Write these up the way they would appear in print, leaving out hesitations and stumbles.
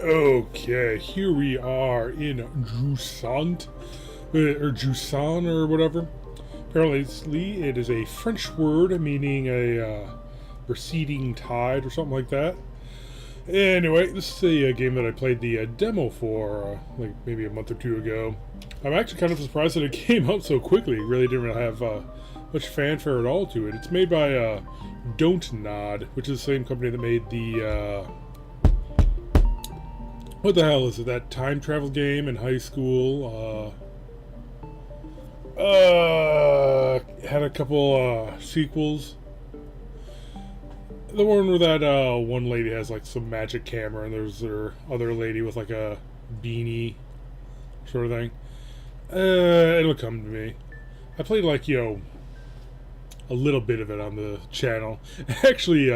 Okay, here we are in Jusant, or Jusant, or whatever. Apparently, it is a French word meaning a receding tide or something like that. Anyway, this is a game that I played the demo for like maybe a month or two ago. I'm actually kind of surprised that it came out so quickly. It really didn't really have much fanfare at all to it. It's made by Don't Nod, which is the same company that made the what the hell is it? That time travel game in high school. Had a couple sequels. The one where that one lady has like some magic camera, and there's her other lady with like a beanie, sort of thing. It'll come to me. I played like a little bit of it on the channel. Actually,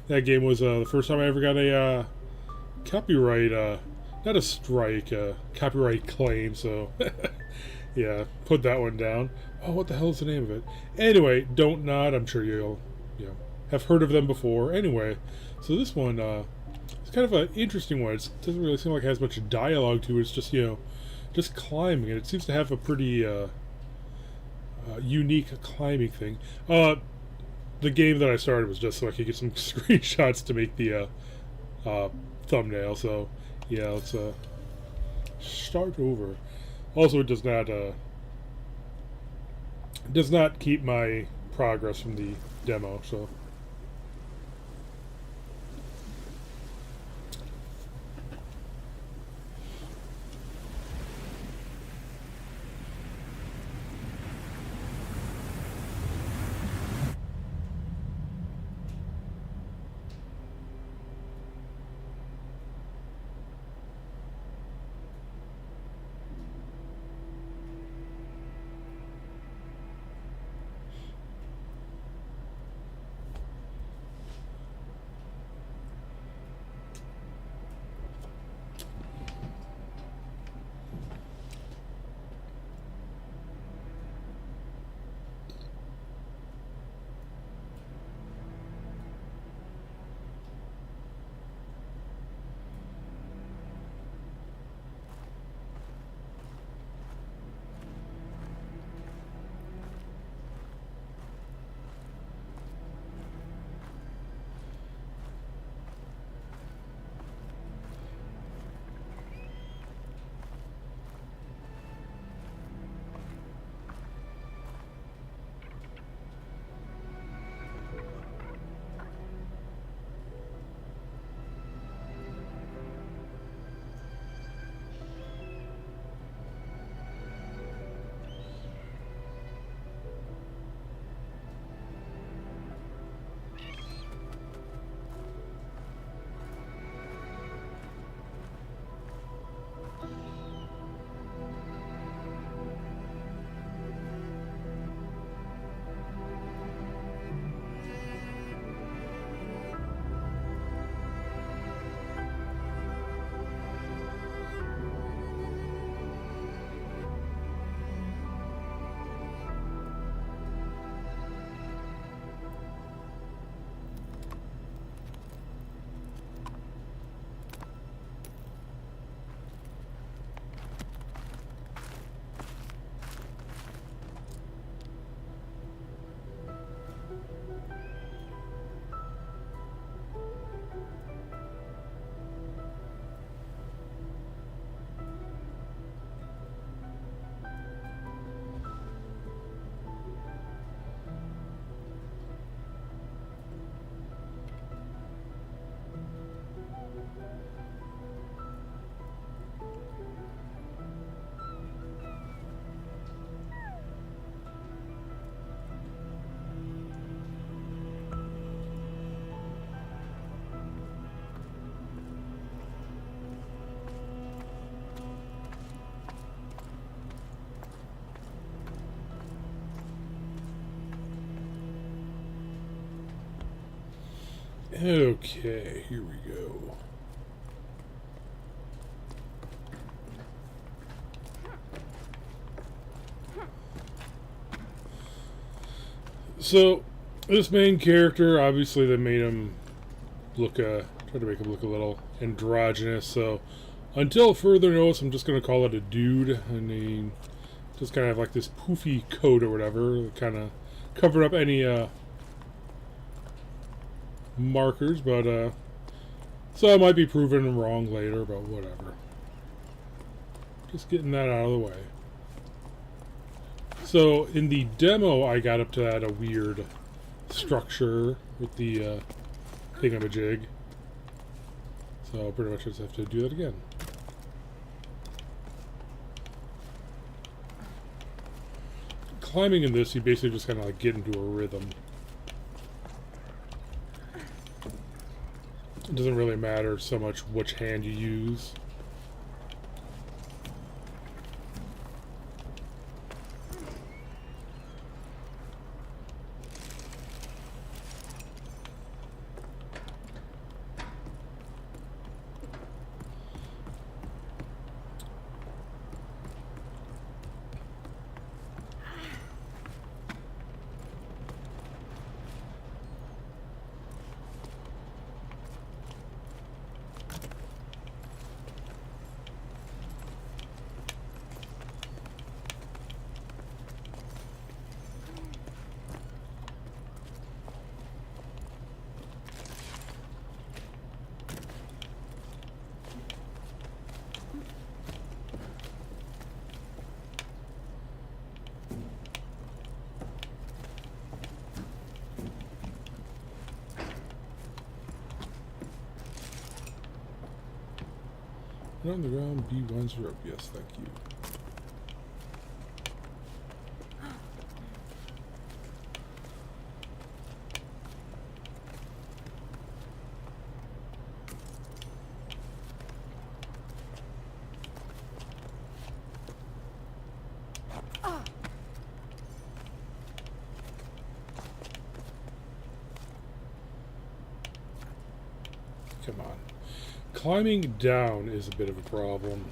that game was the first time I ever got a copyright, not a strike, copyright claim. So yeah, put that one down. Oh, what the hell is the name of it? Anyway, Don't Nod. I'm sure you'll have heard of them before. Anyway, so this one it's kind of an interesting one. It doesn't really seem like it has much dialogue to it. It's just just climbing, and it seems to have a pretty unique climbing thing. The game that I started was just so I could get some screenshots to make the thumbnail. So yeah, let's start over. Also, it does not keep my progress from the demo. So. Okay, here we go. So, this main character, obviously they made him look, try to make him look a little androgynous. So until further notice, I'm just going to call it a dude. I mean, just kind of have like this poofy coat or whatever, kind of cover up any markers, but so I might be proven wrong later, but whatever. Just getting that out of the way. So in the demo, I got up to that a weird structure with the thingamajig. So I'll pretty much just have to do that again. Climbing in this, you basically just kind of like get into a rhythm. It doesn't really matter so much which hand you use. On the ground, B1's rope. Yes, thank you. Come on. Climbing down is a bit of a problem.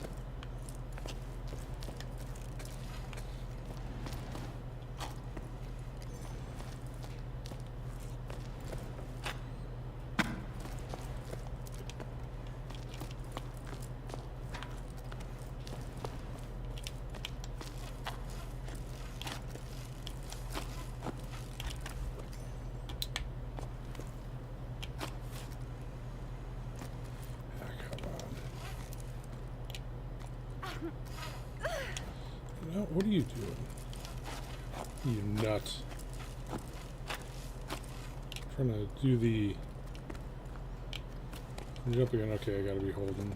What are you doing? You nut. Trying to do the jump again. Okay, I gotta be holding.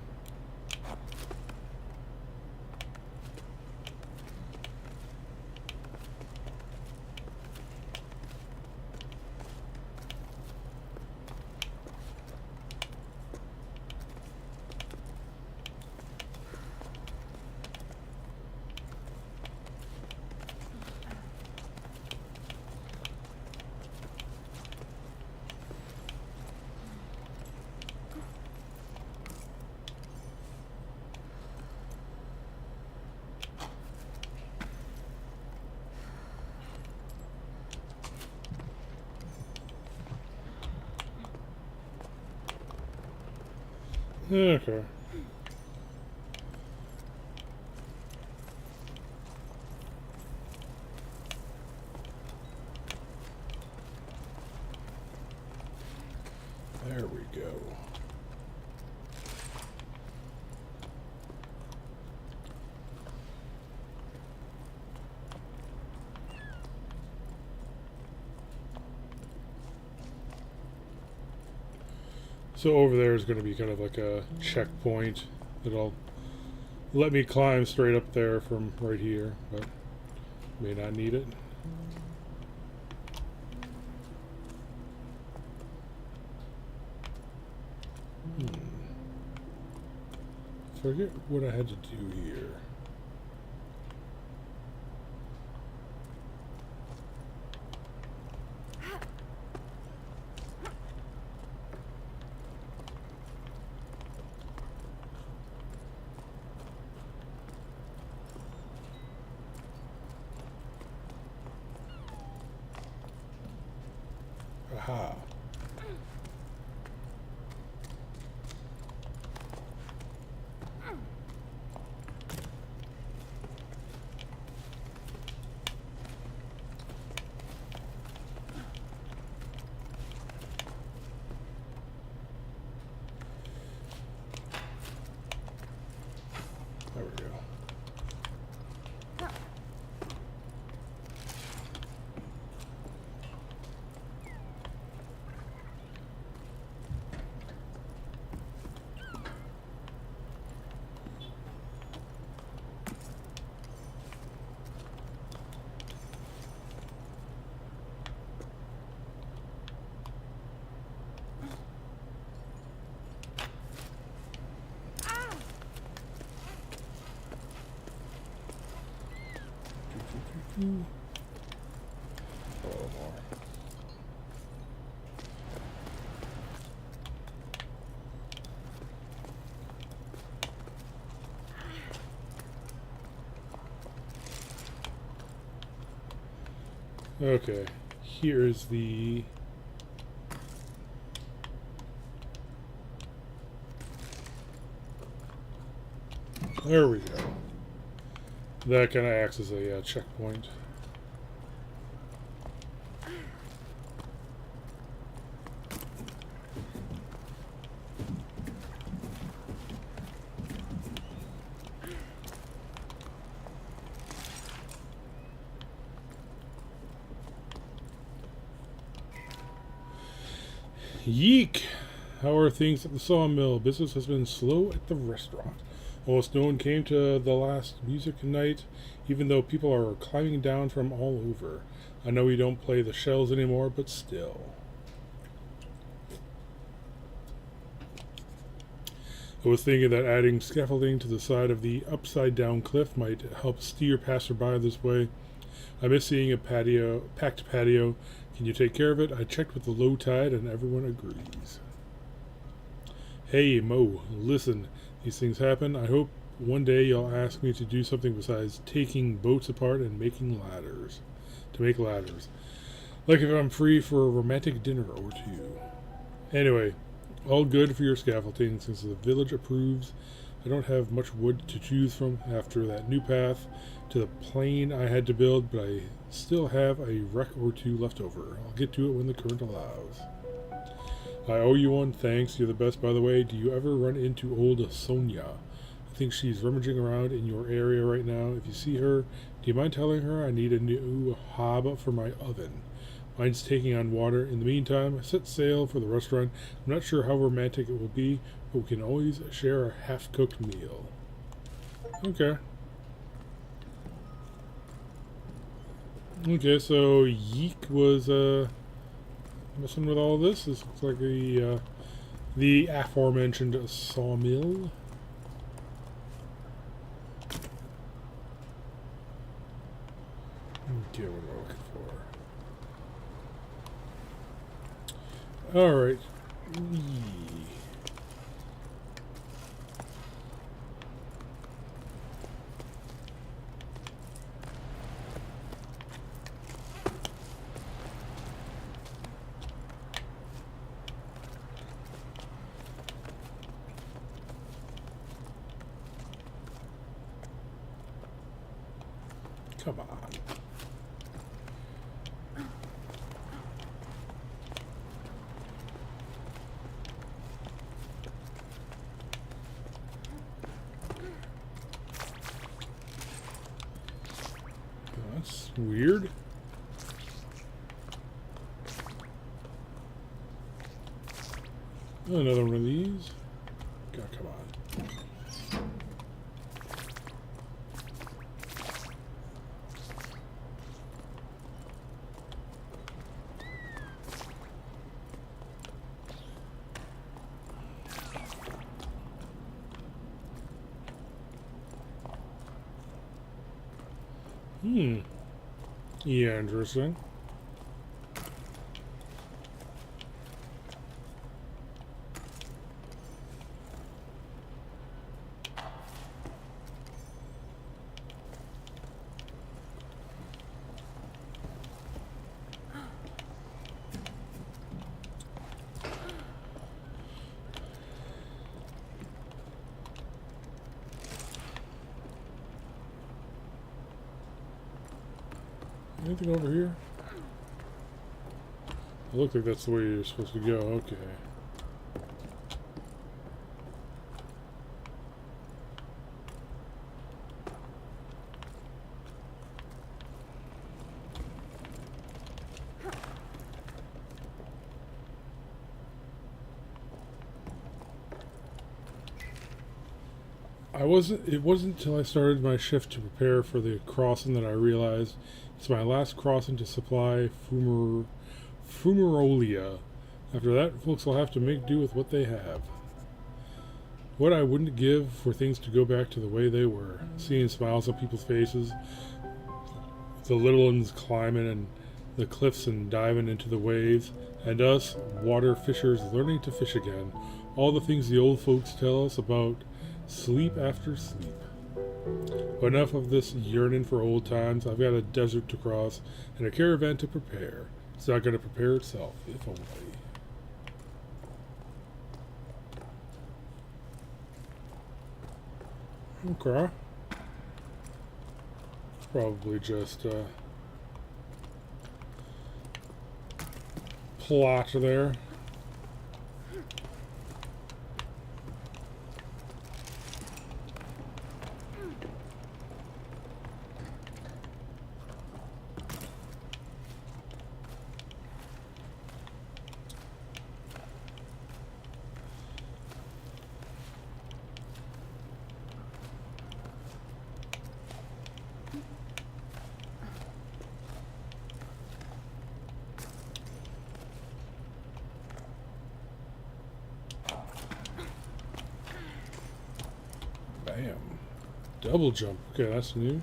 Okay. There we go. So over there is going to be kind of like a checkpoint that'll let me climb straight up there from right here, but may not need it. Forget what I had to do here. Aha. A little more. Okay, here's the... There we go. That kind of acts as a checkpoint. Yeek! How are things at the sawmill? Business has been slow at the restaurant. Almost no one came to the last music night, even though people are climbing down from all over. I know we don't play the shells anymore, but still. I was thinking that adding scaffolding to the side of the upside-down cliff might help steer passerby this way. I miss seeing a packed patio. Can you take care of it? I checked with the low tide and everyone agrees. Hey, Mo, listen. These things happen. I hope one day you'll ask me to do something besides taking boats apart and making ladders. To make ladders. Like if I'm free for a romantic dinner or two. Anyway, all good for your scaffolding since the village approves. I don't have much wood to choose from after that new path to the plane I had to build, but I still have a wreck or two left over. I'll get to it when the current allows. I owe you one, thanks. You're the best, by the way. Do you ever run into old Sonia? I think she's rummaging around in your area right now. If you see her, do you mind telling her I need a new hob for my oven? Mine's taking on water. In the meantime, set sail for the restaurant. I'm not sure how romantic it will be, but we can always share a half-cooked meal. Okay. Okay, so Yeek was messing with all this. This looks like the aforementioned sawmill. Okay, what am I looking for? Alright. Come on. That's weird. Another one of these. God, come on. Yeah, interesting. Anything over here? It looks like that's the way you're supposed to go. Okay. It wasn't until I started my shift to prepare for the crossing that I realized it's my last crossing to supply Fumarolia. After that, folks will have to make do with what they have. What I wouldn't give for things to go back to the way they were. Seeing smiles on people's faces, The little ones climbing and the cliffs and diving into the waves, and us, water fishers, learning to fish again. All the things the old folks tell us about sleep after sleep. But enough of this yearning for old times. I've got a desert to cross and a caravan to prepare. It's not going to prepare itself, if only. Okay. Probably just plot there. Bam. Double jump. Okay, that's new.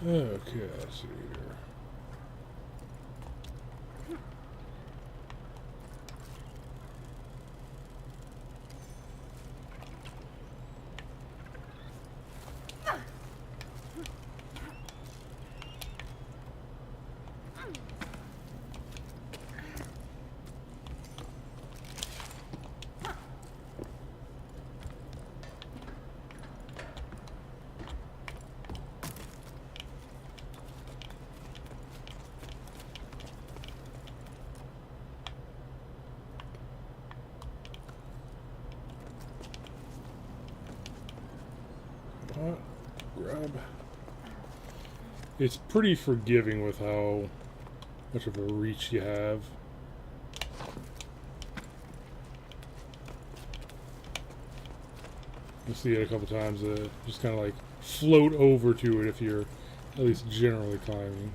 Okay, let's see here. Grab. It's pretty forgiving with how much of a reach you have. You'll see it a couple times. Just kind of like float over to it if you're at least generally climbing.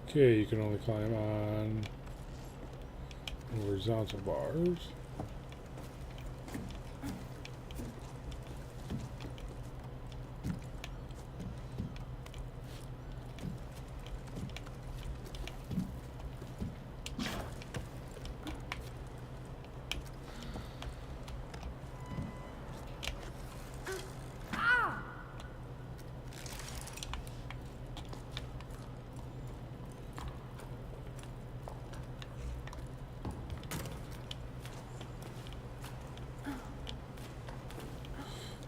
Okay, you can only climb on horizontal bars.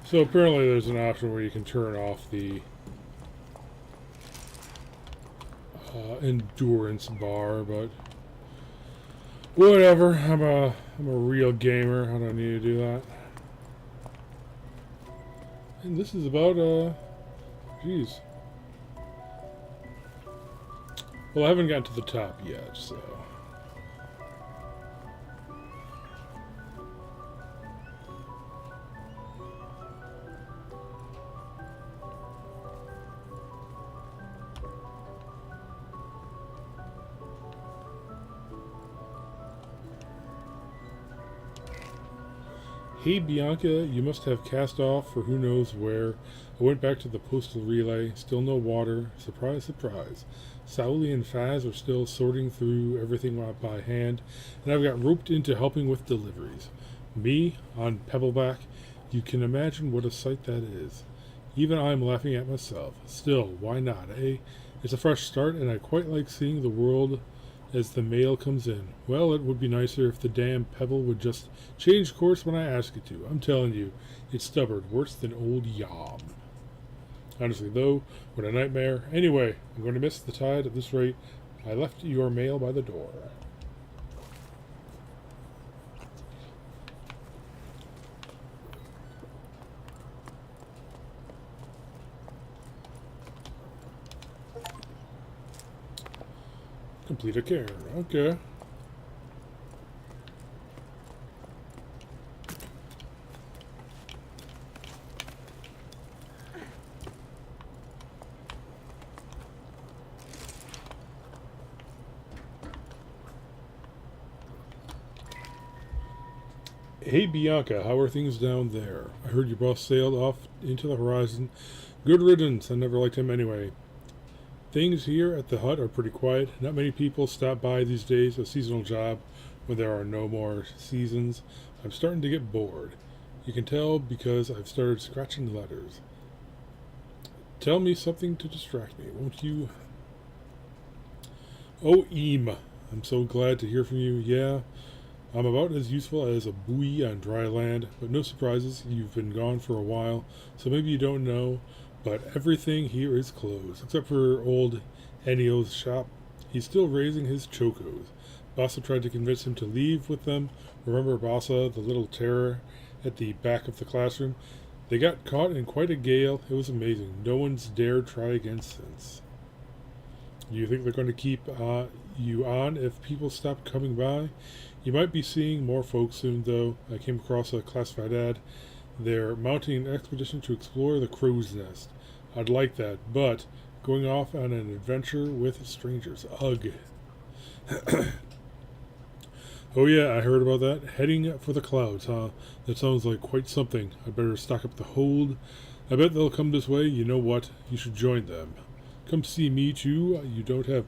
So apparently there's an option where you can turn off the endurance bar, but whatever. I'm a real gamer. I don't need to do that. And this is about geez. Well, I haven't gotten to the top yet, so. Hey Bianca, you must have cast off for who knows where. I went back to the postal relay, still no water. Surprise, surprise. Sauli and Faz are still sorting through everything by hand, and I've got roped into helping with deliveries. Me, on Pebbleback, you can imagine what a sight that is. Even I'm laughing at myself. Still, why not, eh? It's a fresh start, and I quite like seeing the world as the mail comes in. Well, it would be nicer if the damn pebble would just change course when I ask it to. I'm telling you, it's stubborn, worse than old Yom. Honestly, though, what a nightmare. Anyway, I'm going to miss the tide at this rate. I left your mail by the door. Complete a cairn. Okay. Hey Bianca, how are things down there? I heard your boss sailed off into the horizon. Good riddance. I never liked him anyway. Things here at the hut are pretty quiet. Not many people stop by these days. A seasonal job when there are no more seasons. I'm starting to get bored. You can tell because I've started scratching letters. Tell me something to distract me, won't you? Oh, Eam. I'm so glad to hear from you. Yeah, I'm about as useful as a buoy on dry land, but no surprises. You've been gone for a while, so maybe you don't know, but everything here is closed, except for old Ennio's shop. He's still raising his chocos. Bassa tried to convince him to leave with them. Remember Bassa, the little terror at the back of the classroom? They got caught in quite a gale. It was amazing. No one's dared try again since. Do you think they're going to keep you on if people stop coming by? You might be seeing more folks soon, though. I came across a classified ad. They're mounting an expedition to explore the crow's nest. I'd like that, but going off on an adventure with strangers. Ugh. Oh yeah, I heard about that. Heading for the clouds, huh? That sounds like quite something. I better stock up the hold. I bet they'll come this way. You know what? You should join them. Come see me too. You don't have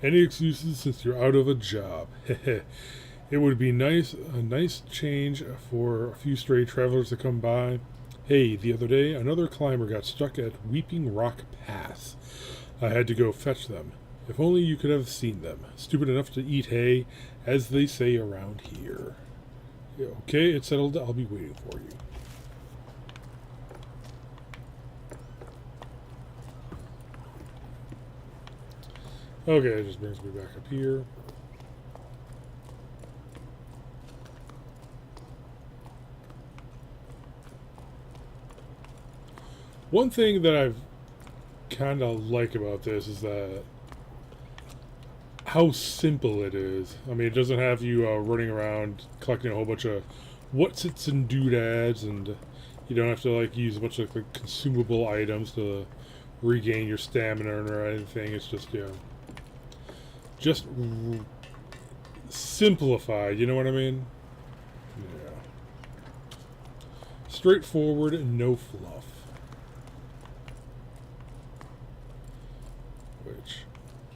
any excuses since you're out of a job. It would be a nice change for a few stray travelers to come by. Hey, the other day, another climber got stuck at Weeping Rock Pass. I had to go fetch them. If only you could have seen them. Stupid enough to eat hay, as they say around here. Okay, it's settled. I'll be waiting for you. Okay, it just brings me back up here. One thing that I've kind of like about this is that how simple it is. I mean, it doesn't have you running around collecting a whole bunch of what's-its and doodads, and you don't have to like use a bunch of like consumable items to regain your stamina or anything. It's just, you know, just simplified, you know what I mean? Yeah. Straightforward and no fluff. Which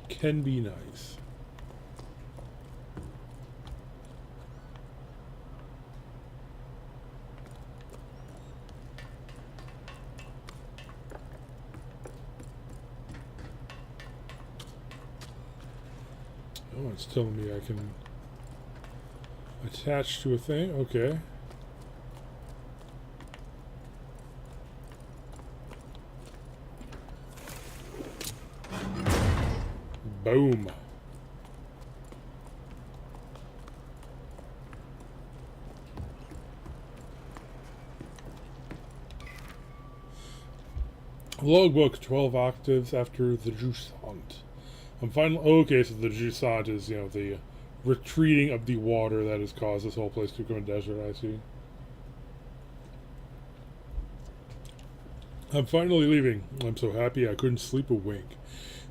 can be nice. Oh, it's telling me I can attach to a thing. Okay. Boom. Logbook 12 octaves after the Jusant. I'm finally okay. So the Jusant is, you know, the retreating of the water that has caused this whole place to become a desert. I see. I'm finally leaving. I'm so happy I couldn't sleep a wink.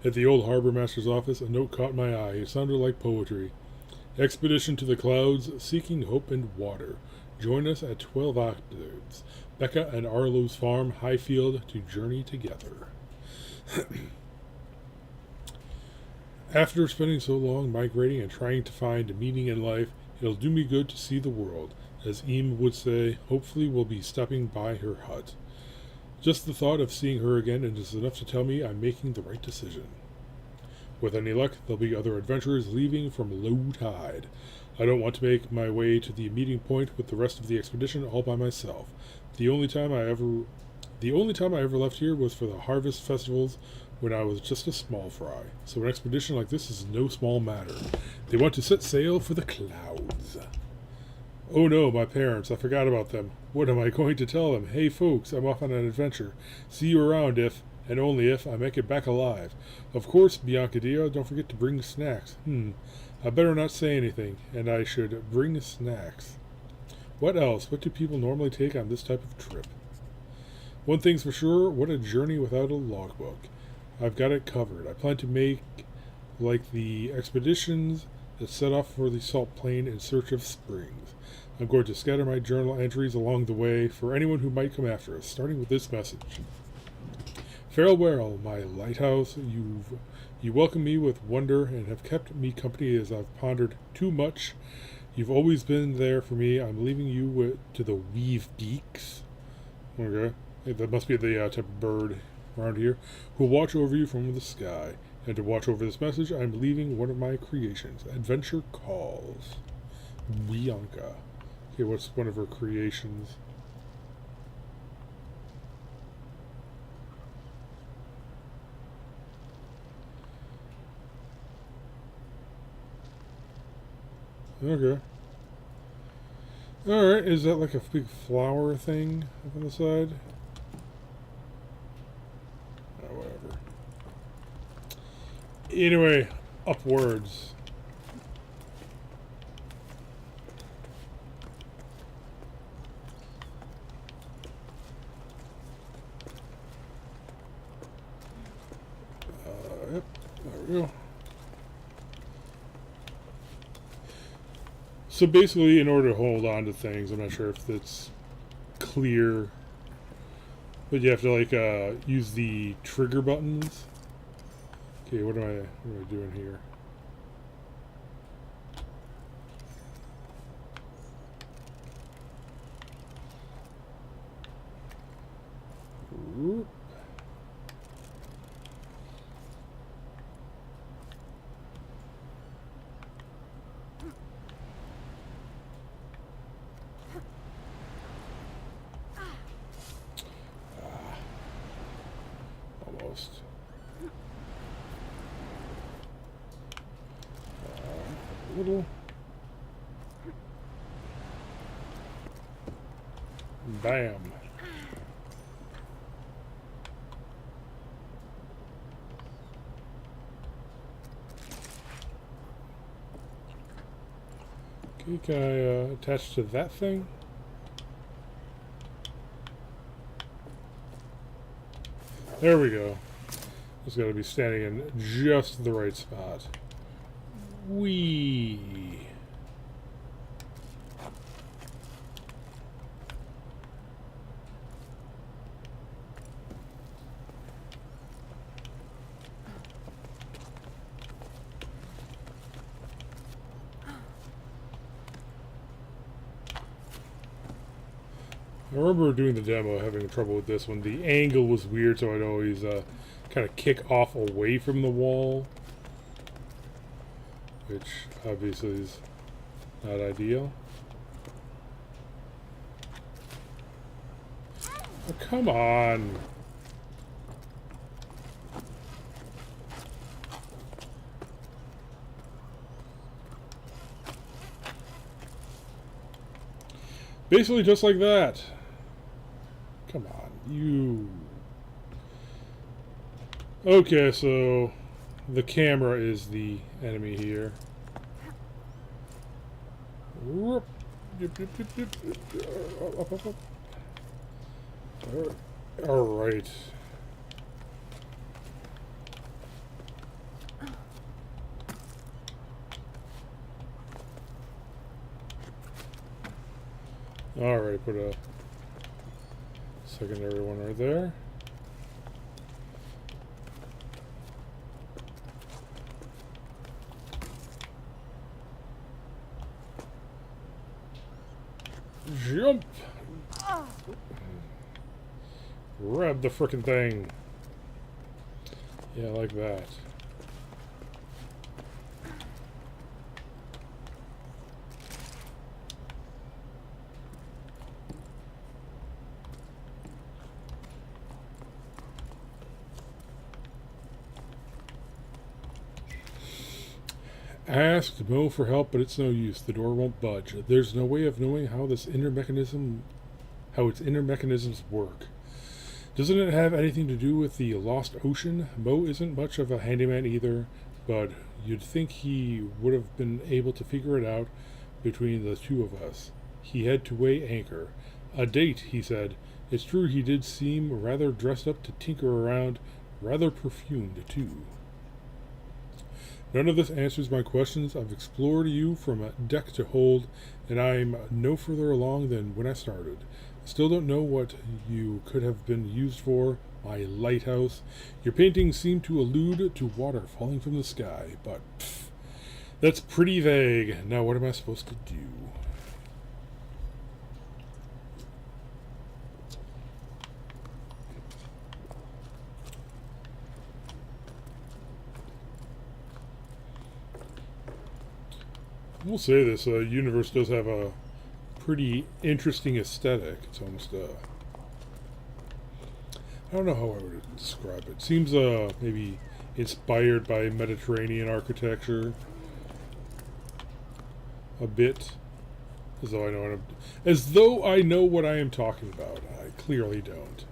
At the old harbor master's office, a note caught my eye. It sounded like poetry. Expedition to the clouds, seeking hope and water. Join us at 12 octaves. Becca and Arlo's farm, Highfield, to journey together. After spending so long migrating and trying to find meaning in life, it'll do me good to see the world. As Eam would say, hopefully we'll be stopping by her hut. Just the thought of seeing her again is enough to tell me I'm making the right decision. With any luck, there'll be other adventurers leaving from low tide. I don't want to make my way to the meeting point with the rest of the expedition all by myself. The only time I ever left here was for the harvest festivals when I was just a small fry. So an expedition like this is no small matter. They want to set sail for the clouds. Oh no, my parents, I forgot about them. What am I going to tell them? Hey folks, I'm off on an adventure. See you around if... and only if I make it back alive. Of course, Bianca Dio, don't forget to bring snacks. I better not say anything, and I should bring snacks. What else? What do people normally take on this type of trip? One thing's for sure, what a journey without a logbook. I've got it covered. I plan to make like the expeditions that set off for the salt plain in search of springs. I'm going to scatter my journal entries along the way for anyone who might come after us, starting with this message. Farewell, my lighthouse. You welcome me with wonder and have kept me company as I've pondered too much. You've always been there for me. I'm leaving you to the weave beaks. Okay. That must be the type of bird around here. Who will watch over you from the sky. And to watch over this message, I'm leaving one of my creations. Adventure calls. Bianca. Okay, what's one of her creations? Okay. Alright, is that like a big flower thing up on the side? Oh, whatever. Anyway, upwards. Yep, there we go. So basically, in order to hold on to things, I'm not sure if that's clear, but you have to like use the trigger buttons. Okay, what am I doing here? Whoop. Almost. A little. Bam. Okay, can I attach to that thing? There we go. Just got to be standing in just the right spot. Whee! I remember doing the demo having trouble with this one. The angle was weird, so I'd always kind of kick off away from the wall, which obviously is not ideal. Oh, come on. Basically just like that. Come on, you. Okay, so the camera is the enemy here. Whoop. Up. All right. All right, put a secondary one right there. Jump! Grab the frickin' thing. Yeah, like that. Asked Mo for help, but it's no use. The door won't budge. There's no way of knowing how its inner mechanisms work. Doesn't it have anything to do with the lost ocean? Mo isn't much of a handyman either, but you'd think he would have been able to figure it out between the two of us. He had to weigh anchor. A date, he said. It's true he did seem rather dressed up to tinker around, rather perfumed, too. None of this answers my questions. I've explored you from deck to hold, and I'm no further along than when I started. Still don't know what you could have been used for, my lighthouse. Your paintings seem to allude to water falling from the sky, but that's pretty vague. Now what am I supposed to do? We'll say this universe does have a pretty interesting aesthetic. It's almost I don't know how I would describe it. Seems maybe inspired by Mediterranean architecture a bit, as though I know what I am talking about. I clearly don't.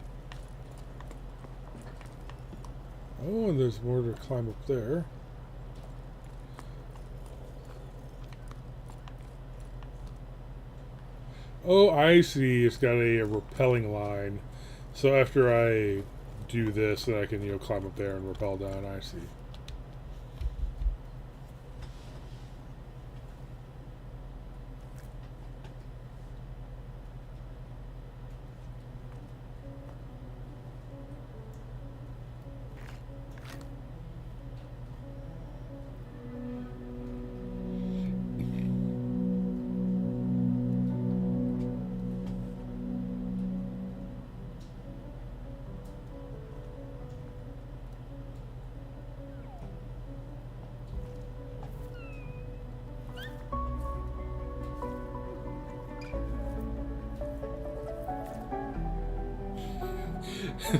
Oh, and there's more to climb up there. Oh, I see. It's got a rappelling line. So after I do this, then I can, climb up there and rappel down. I see.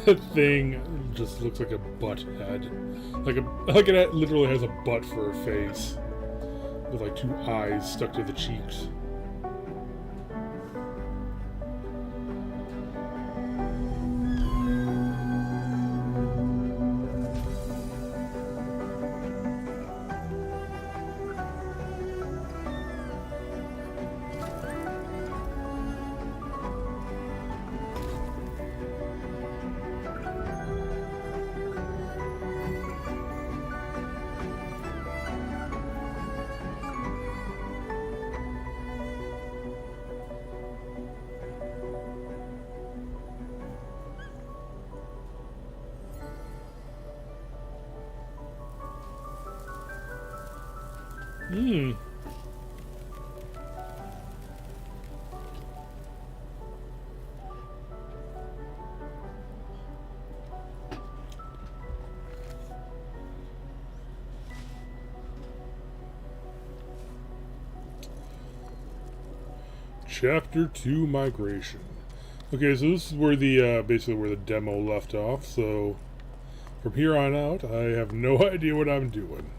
That thing just looks like a butt head. Like it literally has a butt for a face. With like two eyes stuck to the cheeks. Hmm. Chapter 2 Migration. Okay, so this is where the basically where the demo left off, so from here on out I have no idea what I'm doing.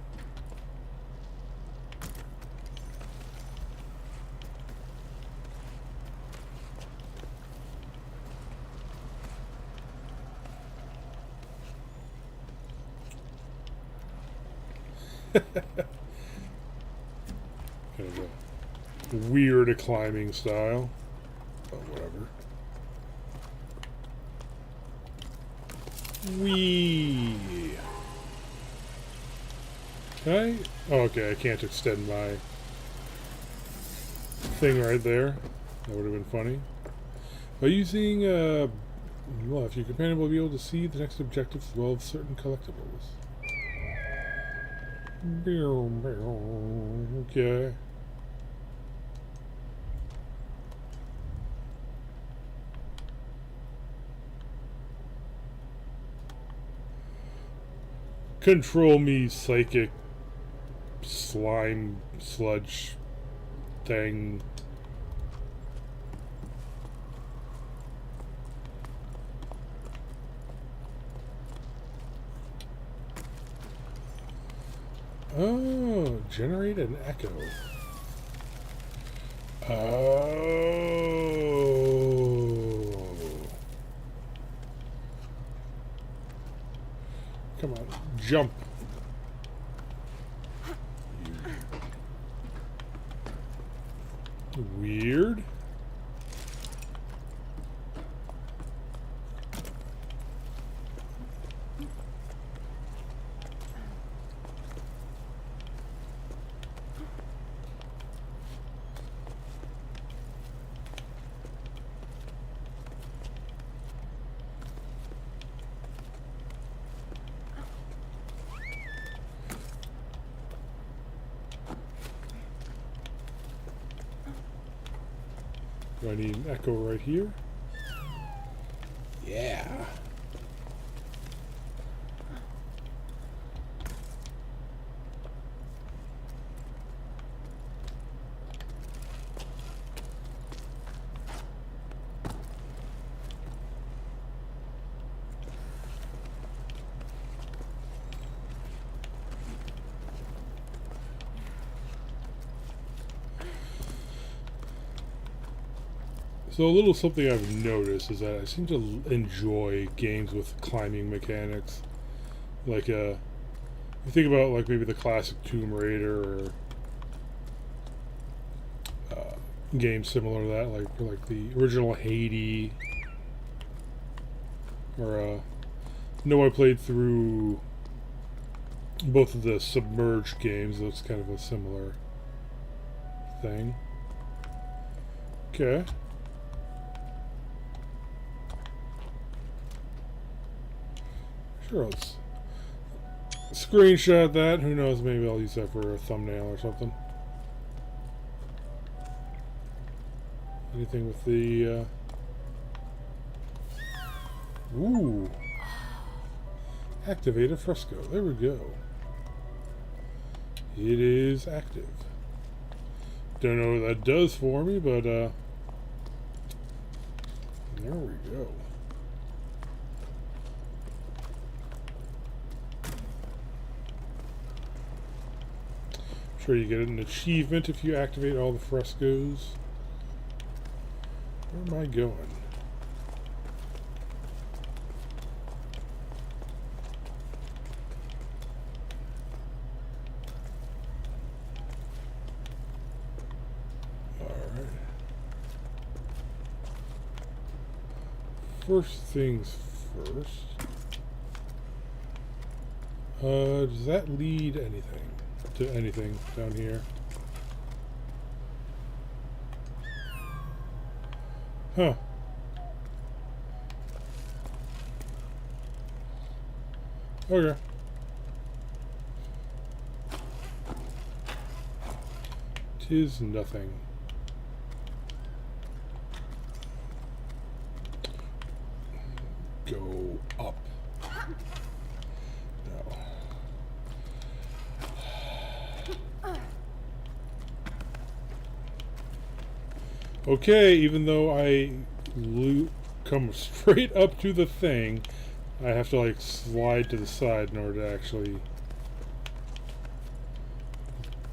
Kind of a weird climbing style. But whatever. Whee! Can I? Oh, okay, I can't extend my thing right there. That would have been funny. By using, well, if your companion will be able to see the next objectives as well as certain collectibles. Okay. Control me, psychic slime sludge thing. Oh, generate an echo. Oh. Come on, jump. Weird. Do I need an echo right here? Yeah. So a little something I've noticed is that I seem to enjoy games with climbing mechanics. Like, you think about like maybe the classic Tomb Raider or games similar to that, like the original Hades. Or I played through both of the Submerged games. That's kind of a similar thing. Okay. Sure, let's screenshot that. Who knows, maybe I'll use that for a thumbnail or something. Anything with the... Ooh. Activate a fresco. There we go. It is active. Don't know what that does for me, but there we go. Sure, you get an achievement if you activate all the frescoes. Where am I going? Alright. First things first. Does that lead anything? To anything down here? Huh. Okay. Tis nothing. Go up. No. Okay, even though I come straight up to the thing, I have to like slide to the side in order to actually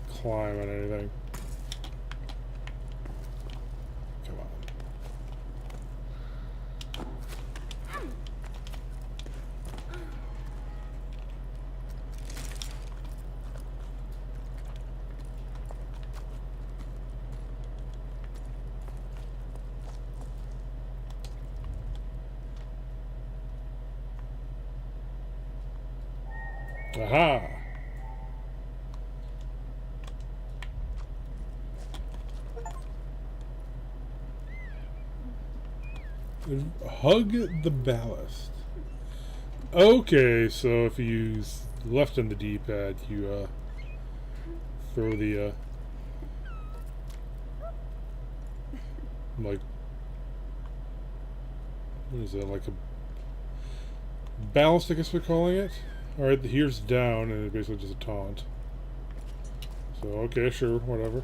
climb on anything. Come on. Aha! Hug the ballast. Okay, so if you use left on the D-pad, you throw the like, what is that, like a ballast, I guess we're calling it. Alright, here's down, and it's basically just a taunt. So, okay, sure, whatever.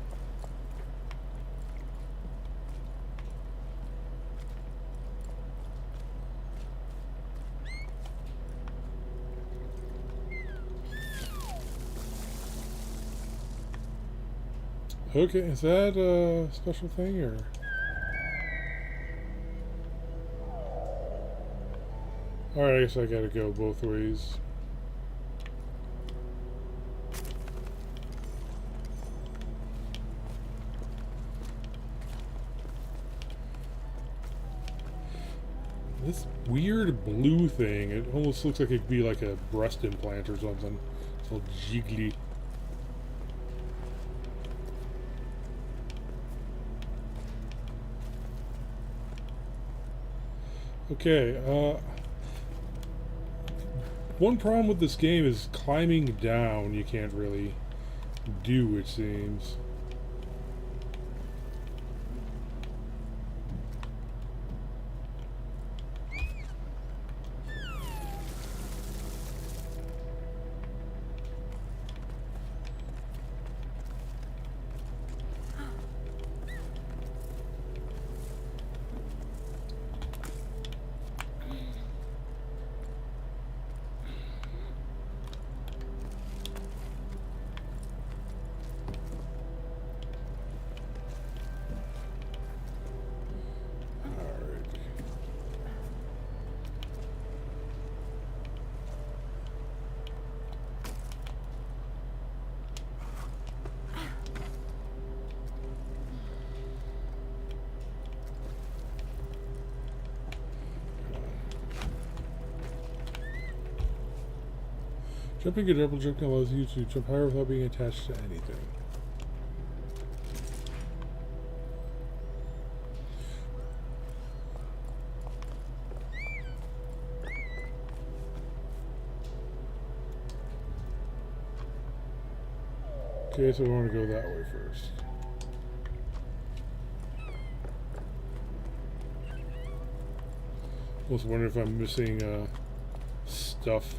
Okay, is that a special thing, or? Alright, I guess I gotta go both ways. This weird blue thing, it almost looks like it could be like a breast implant or something. It's all jiggly. Okay, one problem with this game is climbing down you can't really do, it seems. Jumping a double jump allows you to jump higher without being attached to anything. Okay, so we want to go that way first. I was wondering if I'm missing stuff.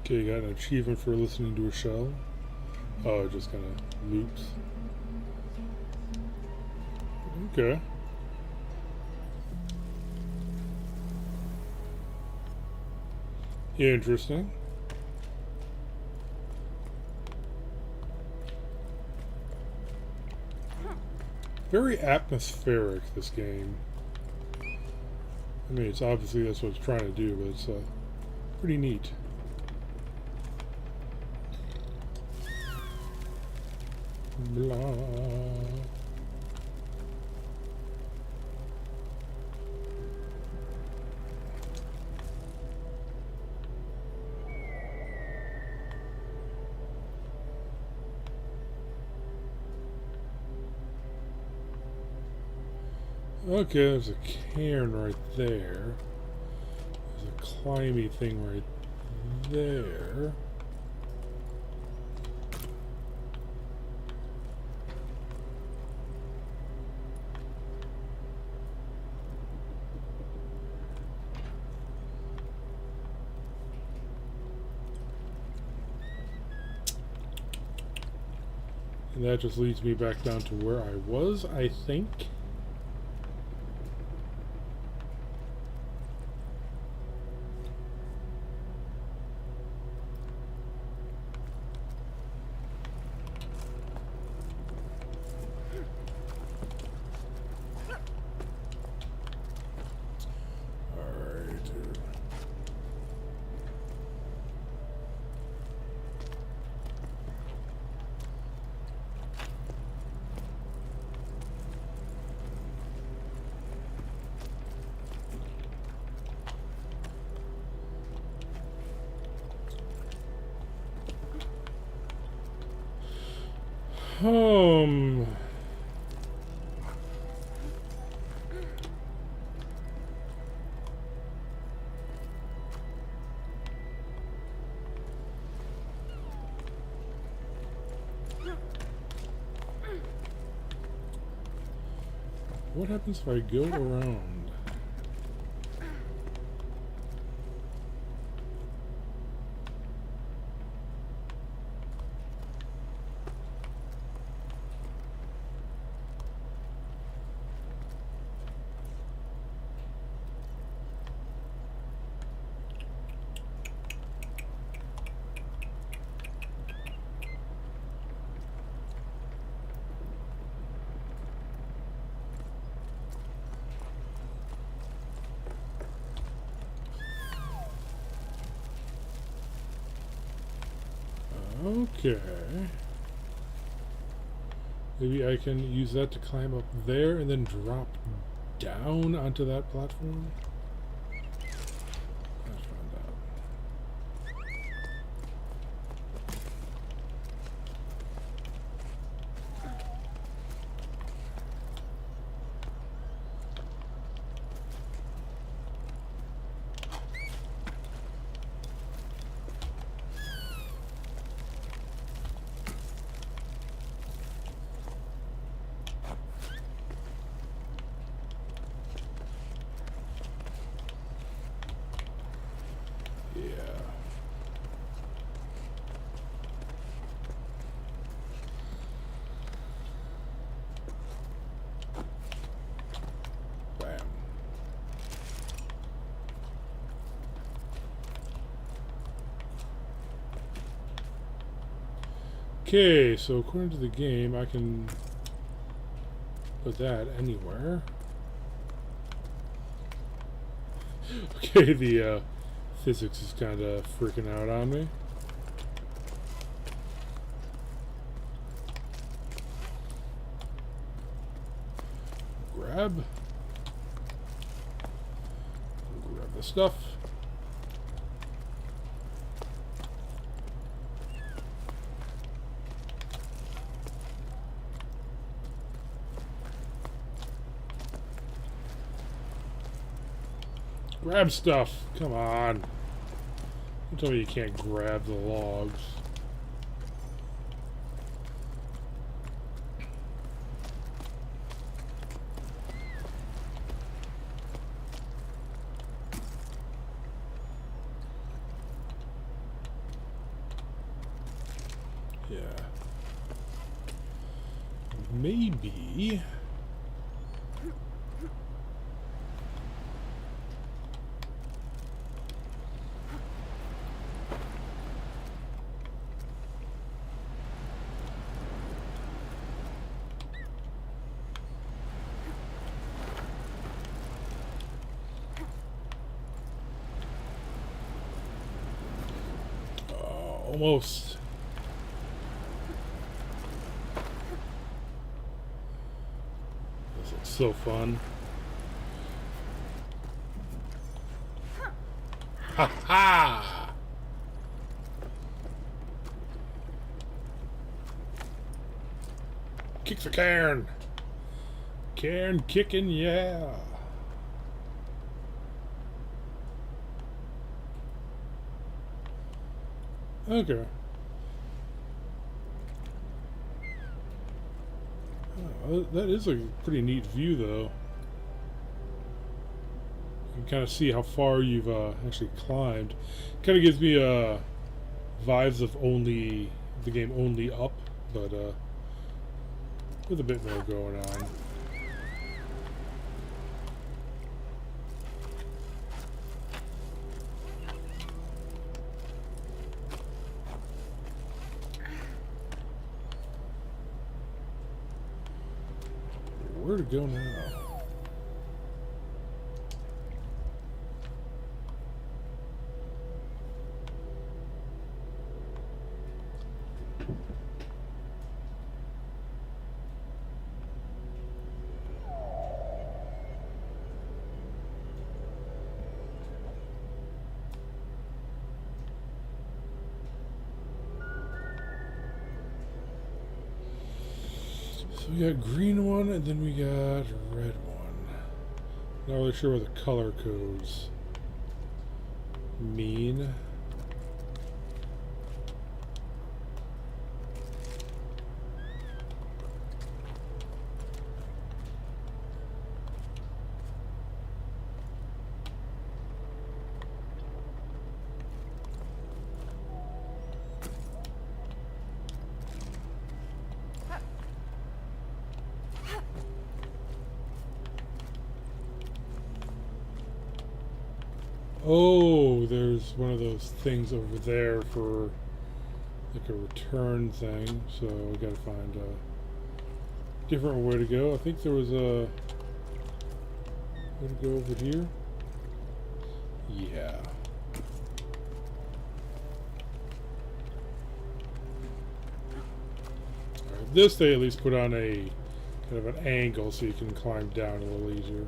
Okay, you got an achievement for listening to a shell. Oh, it just kind of loops. Okay. Interesting. Very atmospheric, this game. I mean, it's obviously that's what it's trying to do, but it's pretty neat. Blah. Okay, there's a cairn right there. There's a climby thing right there. And that just leads me back down to where I was, I think. Um, what happens if I go around? Okay. Maybe I can use that to climb up there and then drop down onto that platform? Let's find out. Okay, so according to the game, I can put that anywhere. Okay, the physics is kind of freaking out on me. Grab the stuff. Grab stuff. Come on. Don't tell me you can't grab the logs. Yeah. Maybe. Almost. This looks so fun. Ha ha! Kick the cairn! Cairn kicking, yeah! Okay. Oh, that is a pretty neat view, though. You can kind of see how far you've actually climbed. Kind of gives me vibes of the game only up, but with a bit more going on. Where to go now? So we got green one, and then we got red one. Not really sure what the color codes mean. Oh, there's one of those things over there for like a return thing. So we gotta find a different way to go. I think there was a way to go over here. Yeah. Alright, this they at least put on a kind of an angle so you can climb down a little easier.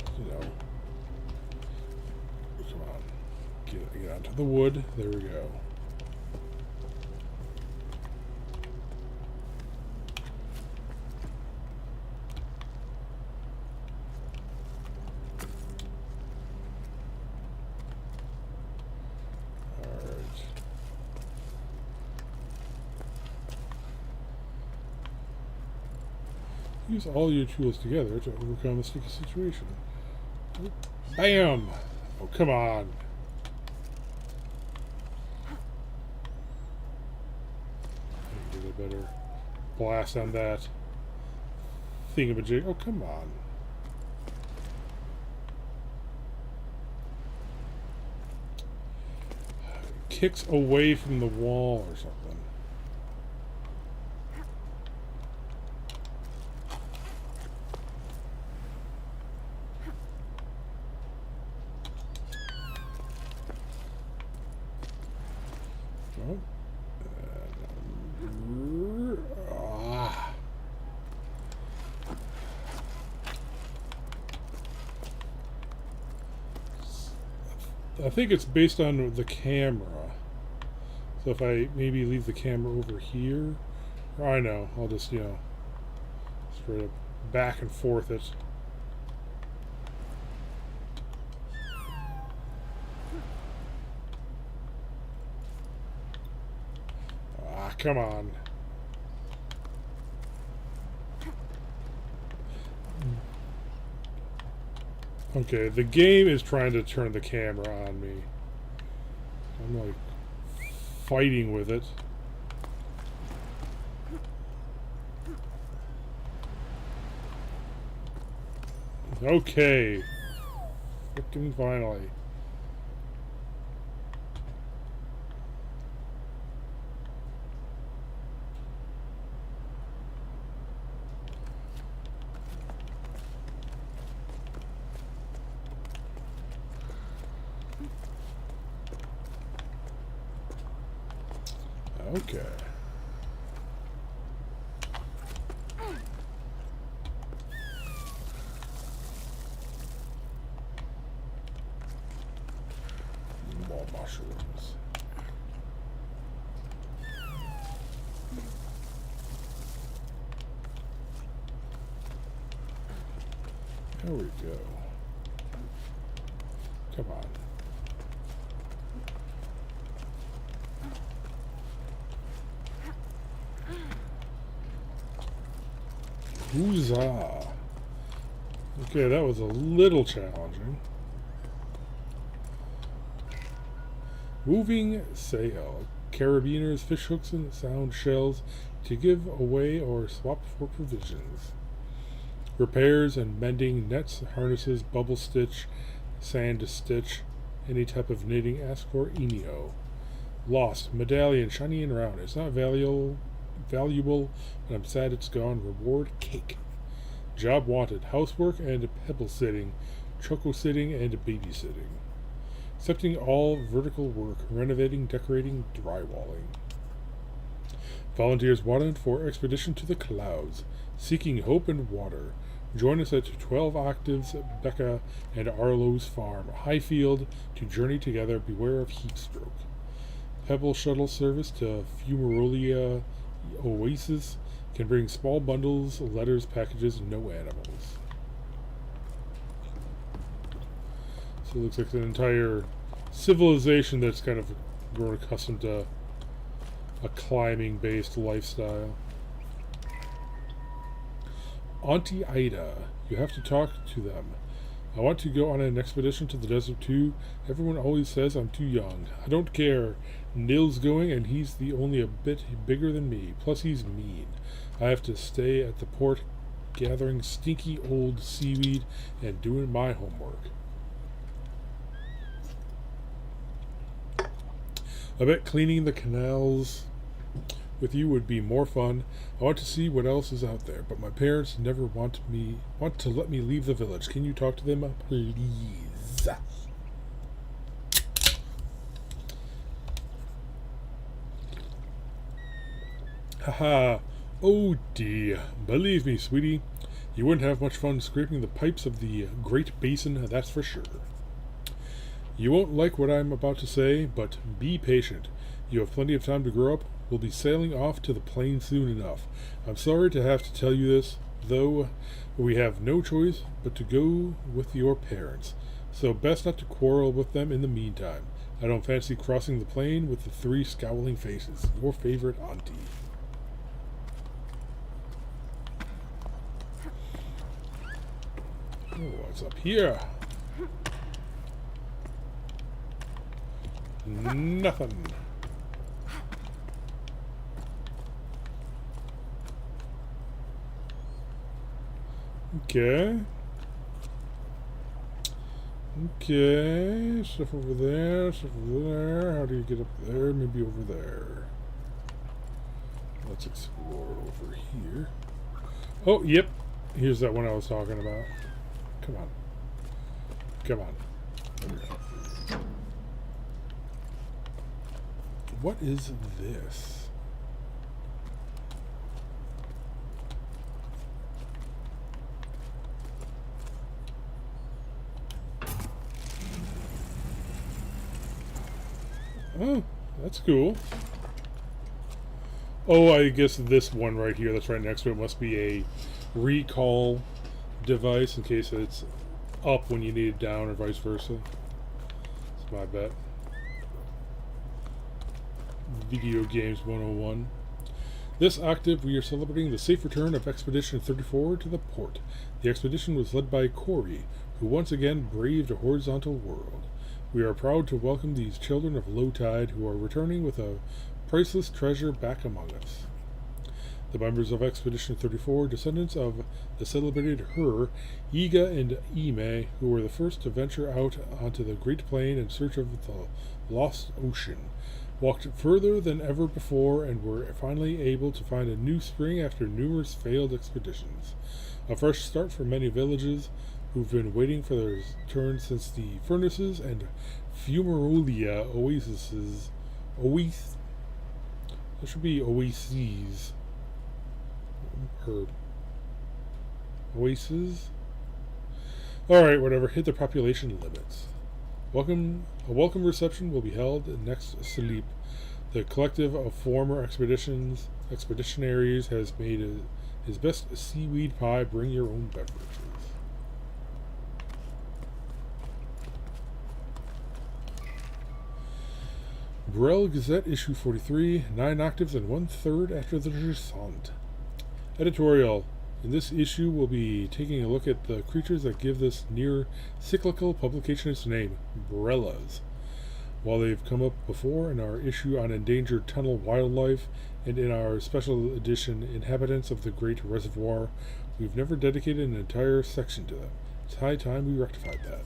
Come on. Get onto the wood. There we go. Use all your tools together to overcome a sticky situation. Bam! Oh, come on. Get a better blast on that thingamajig. Oh, come on. Kicks away from the wall or something. I think it's based on the camera. So if I maybe leave the camera over here, I know, I'll just, straight up back and forth it. Ah, come on. Okay, the game is trying to turn the camera on me. I'm like fighting with it. Okay. Frickin' finally. Okay. More mushrooms. There we go. Come on. Huzzah. Okay, that was a little challenging. Moving sail. Carabiners, fish hooks, and sound shells to give away or swap for provisions. Repairs and mending nets, harnesses, bubble stitch, sand stitch, any type of knitting, ask for Enio. Lost. Medallion, shiny and round. It's not valuable, but I'm sad it's gone. Reward, cake. Job wanted, housework and pebble sitting, choco sitting and babysitting. Accepting all vertical work, renovating, decorating, drywalling. Volunteers wanted for expedition to the clouds, seeking hope and water. Join us at 12 Octaves, Becca, and Arlo's farm, Highfield, to journey together. Beware of heat stroke. Pebble shuttle service to Fumarolia Oasis can bring small bundles, letters, packages, no animals. So it looks like an entire civilization that's kind of grown accustomed to a climbing-based lifestyle. Auntie Ida, you have to talk to them. I want to go on an expedition to the desert too. Everyone always says I'm too young. I don't care. Nil's going, and he's the only a bit bigger than me. Plus, he's mean. I have to stay at the port gathering stinky old seaweed and doing my homework. I bet cleaning the canals with you would be more fun. I want to see what else is out there, but my parents never want to let me leave the village. Can you talk to them, please? Haha. Oh dear. Believe me, sweetie, you wouldn't have much fun scraping the pipes of the Great Basin, that's for sure. You won't like what I'm about to say, but be patient. You have plenty of time to grow up. We'll be sailing off to the plain soon enough. I'm sorry to have to tell you this, though we have no choice but to go with your parents. So best not to quarrel with them in the meantime. I don't fancy crossing the plain with the three scowling faces. Your favorite auntie. Oh, what's up here? Nothing. Okay. Okay. Stuff over there. Stuff over there. How do you get up there? Maybe over there. Let's explore over here. Oh, yep. Here's that one I was talking about. Come on. Come on. What is this? Oh, that's cool. Oh, I guess this one right here that's right next to it must be a recall device in case it's up when you need it down or vice versa. That's my bet. Video Games 101. This octave we are celebrating the safe return of Expedition 34 to the port. The expedition was led by Corey, who once again braved a horizontal world. We are proud to welcome these children of low tide who are returning with a priceless treasure back among us. The members of Expedition 34, descendants of the celebrated Her, Iga and Ime, who were the first to venture out onto the Great Plain in search of the lost ocean, walked further than ever before and were finally able to find a new spring after numerous failed expeditions. A fresh start for many villages who've been waiting for their turn since the furnaces and fumarolia oases. There should be oases. Or oases? Alright, whatever. Hit the population limits. A welcome reception will be held next sleep. The collective of former expeditionaries has made his best seaweed pie. Bring your own beverages. Brel Gazette, issue 43, 9 octaves and 1/3 after the Jusant. Editorial. In this issue, we'll be taking a look at the creatures that give this near-cyclical publication its name, Brellas. While they've come up before in our issue on endangered tunnel wildlife and in our special edition Inhabitants of the Great Reservoir, we've never dedicated an entire section to them. It's high time we rectified that.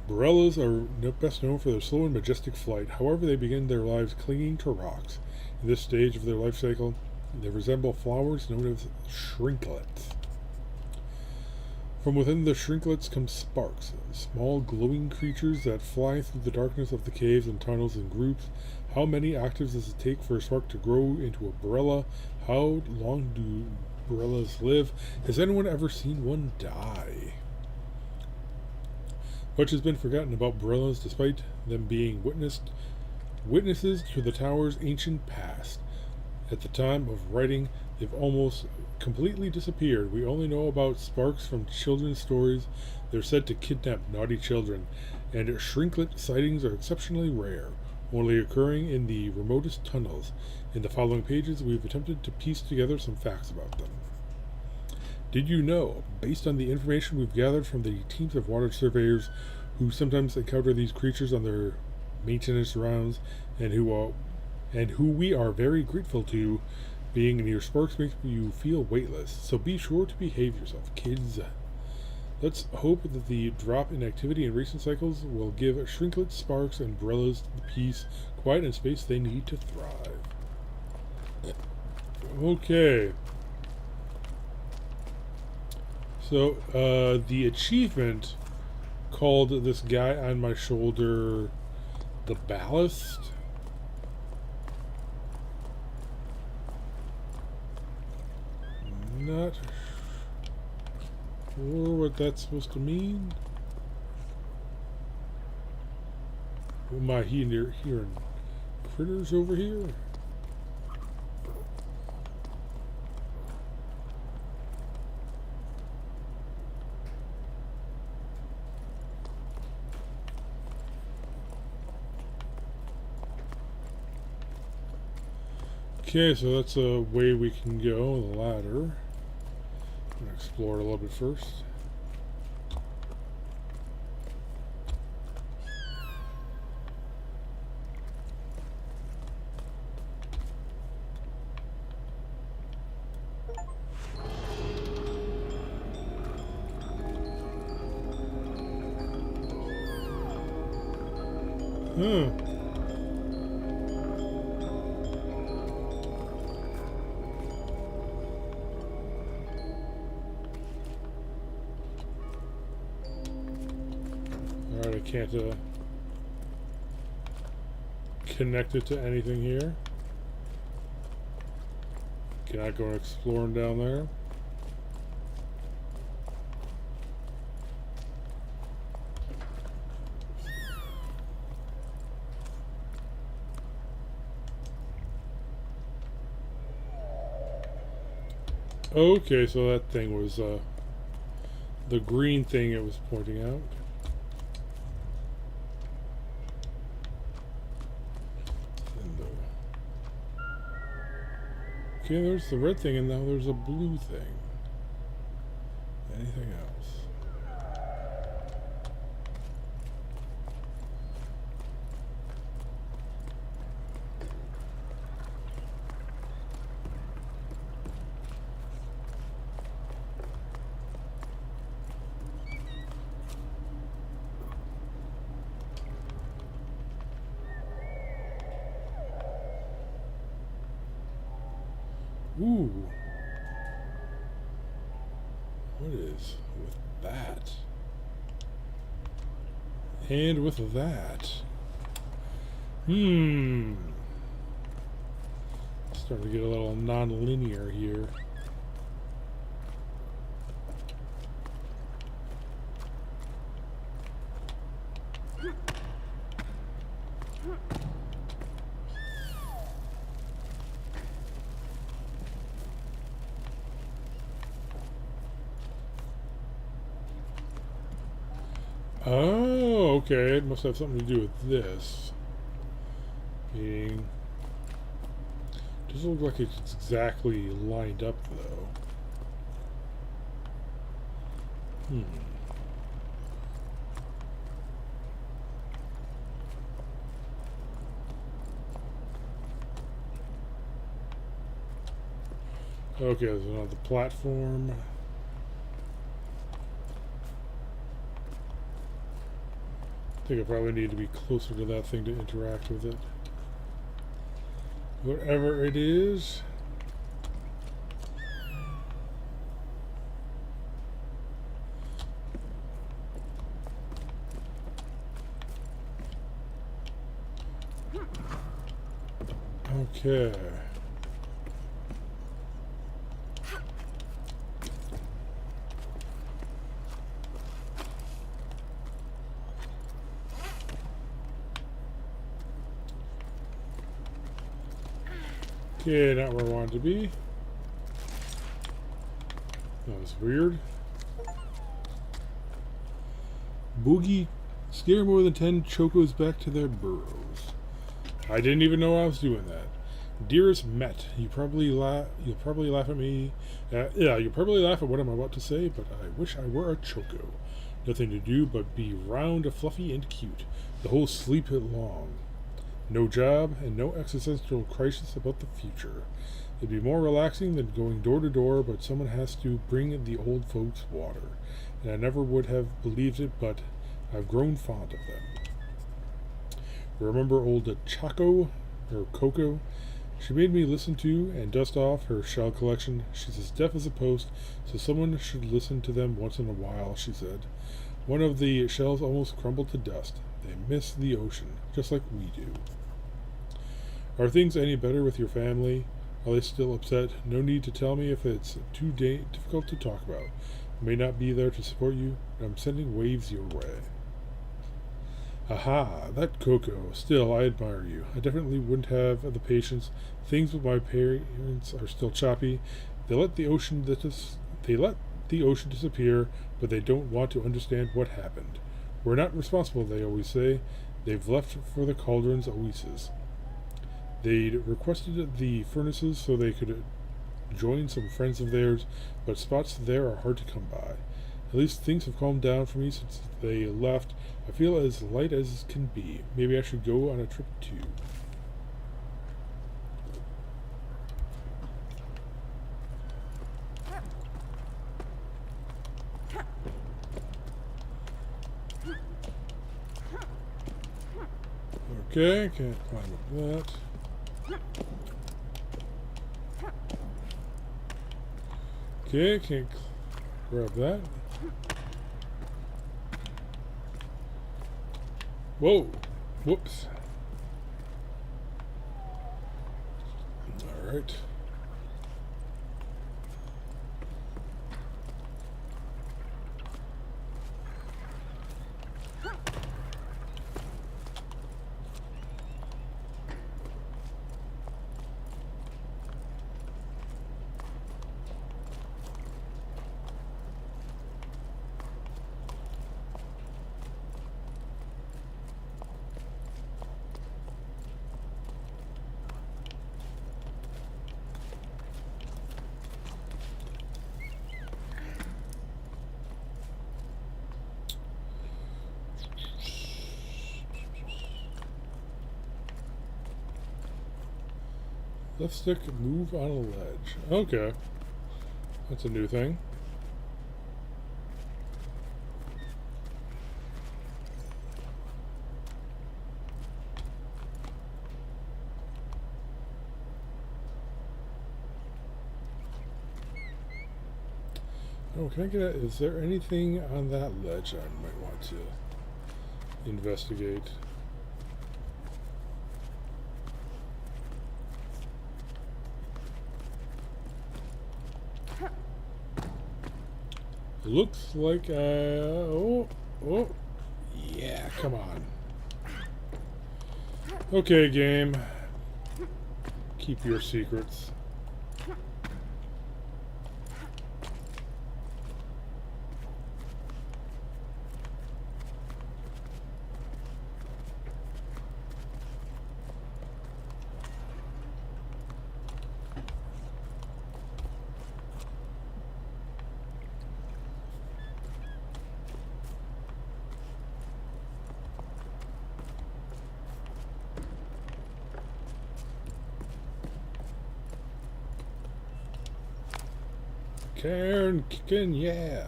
Borellas are best known for their slow and majestic flight. However, they begin their lives clinging to rocks. In this stage of their life cycle, they resemble flowers known as shrinklets. From within the shrinklets come sparks, small glowing creatures that fly through the darkness of the caves and tunnels in groups. How many octaves does it take for a spark to grow into a Borella? How long do Borellas live? Has anyone ever seen one die? Much has been forgotten about Borellas, despite them being witnesses to the tower's ancient past. At the time of writing, they've almost completely disappeared. We only know about sparks from children's stories. They're said to kidnap naughty children, and shrinklet sightings are exceptionally rare. only occurring in the remotest tunnels. In the following pages, we've attempted to piece together some facts about them. Did you know, based on the information we've gathered from the teams of water surveyors who sometimes encounter these creatures on their maintenance rounds, and who we are very grateful to, being near sparks makes you feel weightless, so be sure to behave yourself, kids. Let's hope that the drop in activity in recent cycles will give shrinklets, sparks, and umbrellas the peace, quiet, and space they need to thrive. Okay. So, the achievement called this guy on my shoulder the ballast. Not sure what that's supposed to mean. Am I hearing critters over here? Okay, so that's a way we can go, the ladder. I'm going to explore it a little bit first. Huh. Alright, I can't connect it to anything here. Cannot go exploring down there. Okay, so that thing was the green thing it was pointing out. Okay, there's the red thing, and now there's a blue thing. Anything else? Ooh. What is with that? And with that. Starting to get a little non-linear here. Oh, okay. It must have something to do with this. Meaning, doesn't look like it's exactly lined up, though. Okay, there's another platform. I think I probably need to be closer to that thing to interact with it. Whatever it is. Okay. Okay, not where I wanted to be. That was weird. Boogie, scare more than 10 chocos back to their burrows. I didn't even know I was doing that. Dearest Met, you'll probably laugh at me. Yeah, you'll probably laugh at what I'm about to say, but I wish I were a choco. Nothing to do but be round, fluffy, and cute. The whole sleep long. No job and no existential crisis about the future. It'd be more relaxing than going door to door, but someone has to bring the old folks water. And I never would have believed it, but I've grown fond of them. Remember old Choco, or Coco? She made me listen to and dust off her shell collection. She's as deaf as a post, so someone should listen to them once in a while, she said. One of the shells almost crumbled to dust. They miss the ocean, just like we do. Are things any better with your family? Are they still upset? No need to tell me if it's too difficult to talk about. I may not be there to support you, but I'm sending waves your way. Aha, that Coco. Still, I admire you. I definitely wouldn't have the patience. Things with my parents are still choppy. They let the ocean disappear, but they don't want to understand what happened. We're not responsible, they always say. They've left for the cauldron's oasis. They'd requested the furnaces so they could join some friends of theirs, but spots there are hard to come by. At least things have calmed down for me since they left. I feel as light as can be. Maybe I should go on a trip too. Okay, can't climb up that. Okay, can't grab that. Whoa! Whoops. Alright. Left stick, move on a ledge. Okay. That's a new thing. Oh, can I get a... Is there anything on that ledge I might want to investigate? Looks like, oh, yeah, come on. Okay, game. Keep your secrets. Karen kicking, yeah.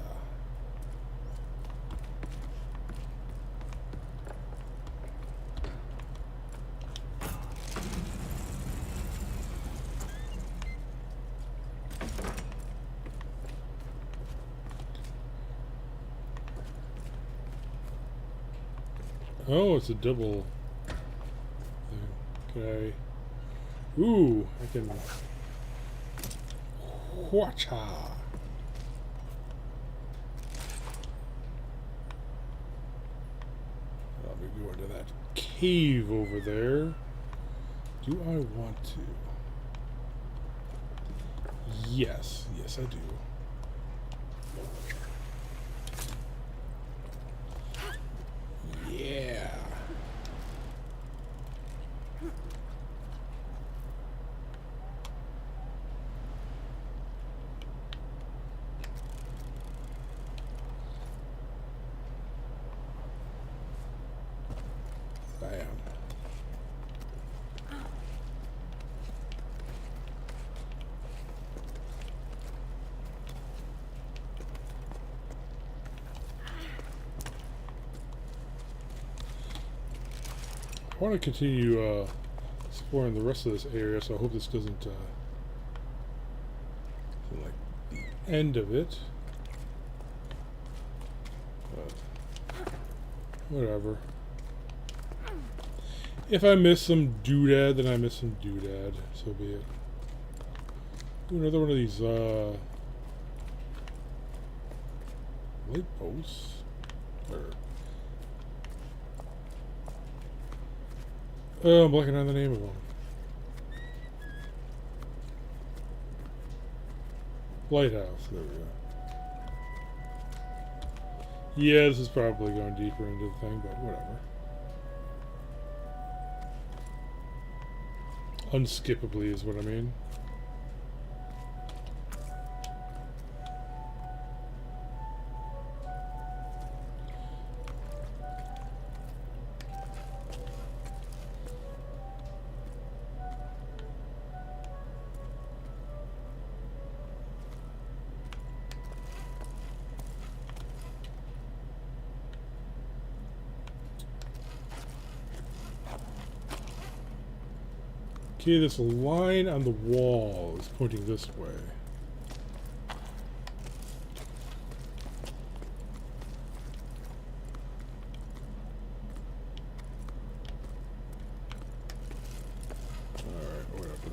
Oh, it's a double thing. Okay. Ooh, I can... Whatcha! I'll be going to that cave over there. Do I want to? Yes. Yes, I do. Yeah. want to continue exploring the rest of this area, so I hope this doesn't like the end of it. But whatever. If I miss some doodad, then I miss some doodad. So be it. Ooh, another one of these light posts. Oh, I'm blanking on the name of them. Lighthouse. There we go. Yeah, this is probably going deeper into the thing, but whatever. Unskippably is what I mean. Okay, this line on the wall is pointing this way. Alright, whatever.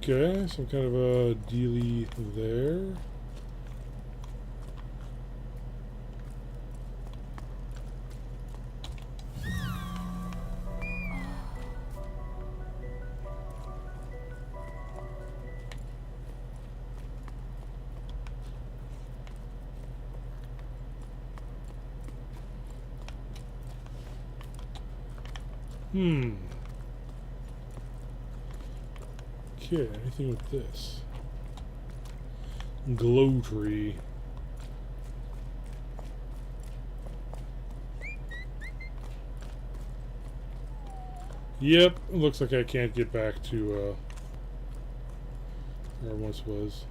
Okay, some kind of a dealie there. Okay, anything with this? Glow tree. Yep, it looks like I can't get back to where I once was.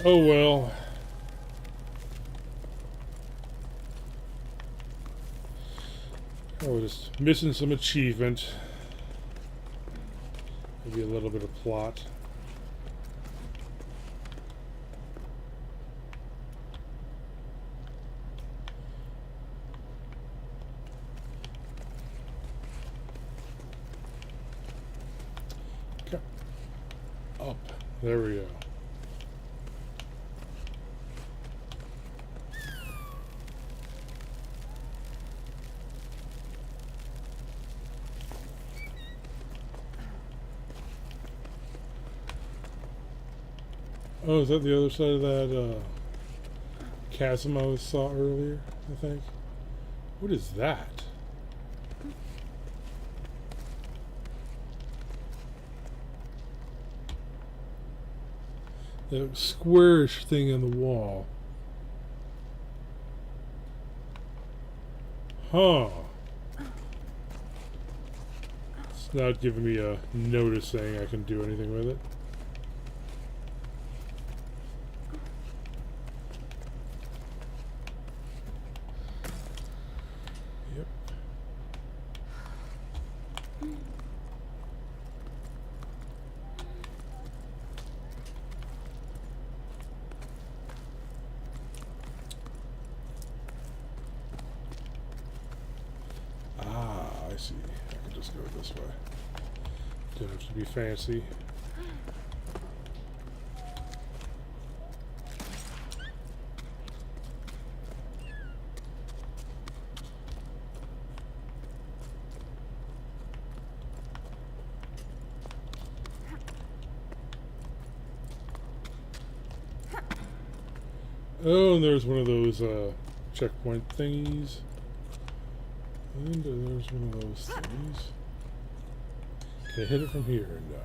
Oh well. Oh, just missing some achievement. Maybe a little bit of plot. Okay. Up. There we go. Oh, is that the other side of that chasm I saw earlier, I think? What is that? The squarish thing on the wall. Huh. It's not giving me a notice saying I can do anything with it. I see. I can just go this way. Don't have to be fancy. Oh, and there's one of those checkpoint thingies. And there's one of those thingies. Can I hit it from here? No.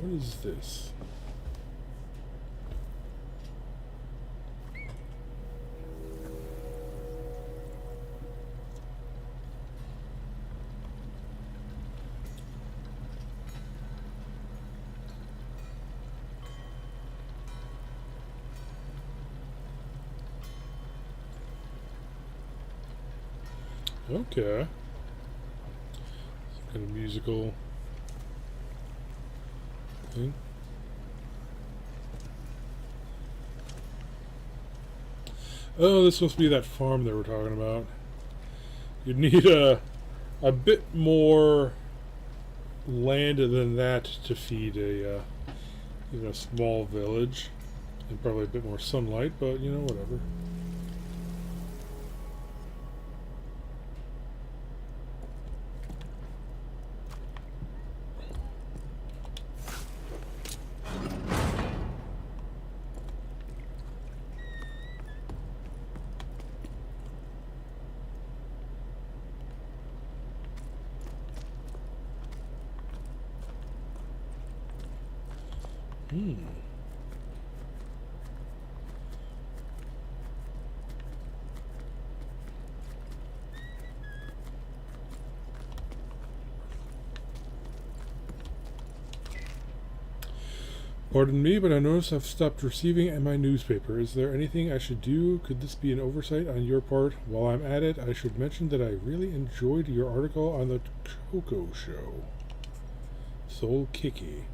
What is this? Okay. Some kind of musical thing. Oh, this must be that farm they were talking about. You'd need a bit more land than that to feed a small village, and probably a bit more sunlight. But whatever. Pardon me, but I notice I've stopped receiving my newspaper. Is there anything I should do? Could this be an oversight on your part? While I'm at it, I should mention that I really enjoyed your article on the Cocoa Show. Soul Kiki.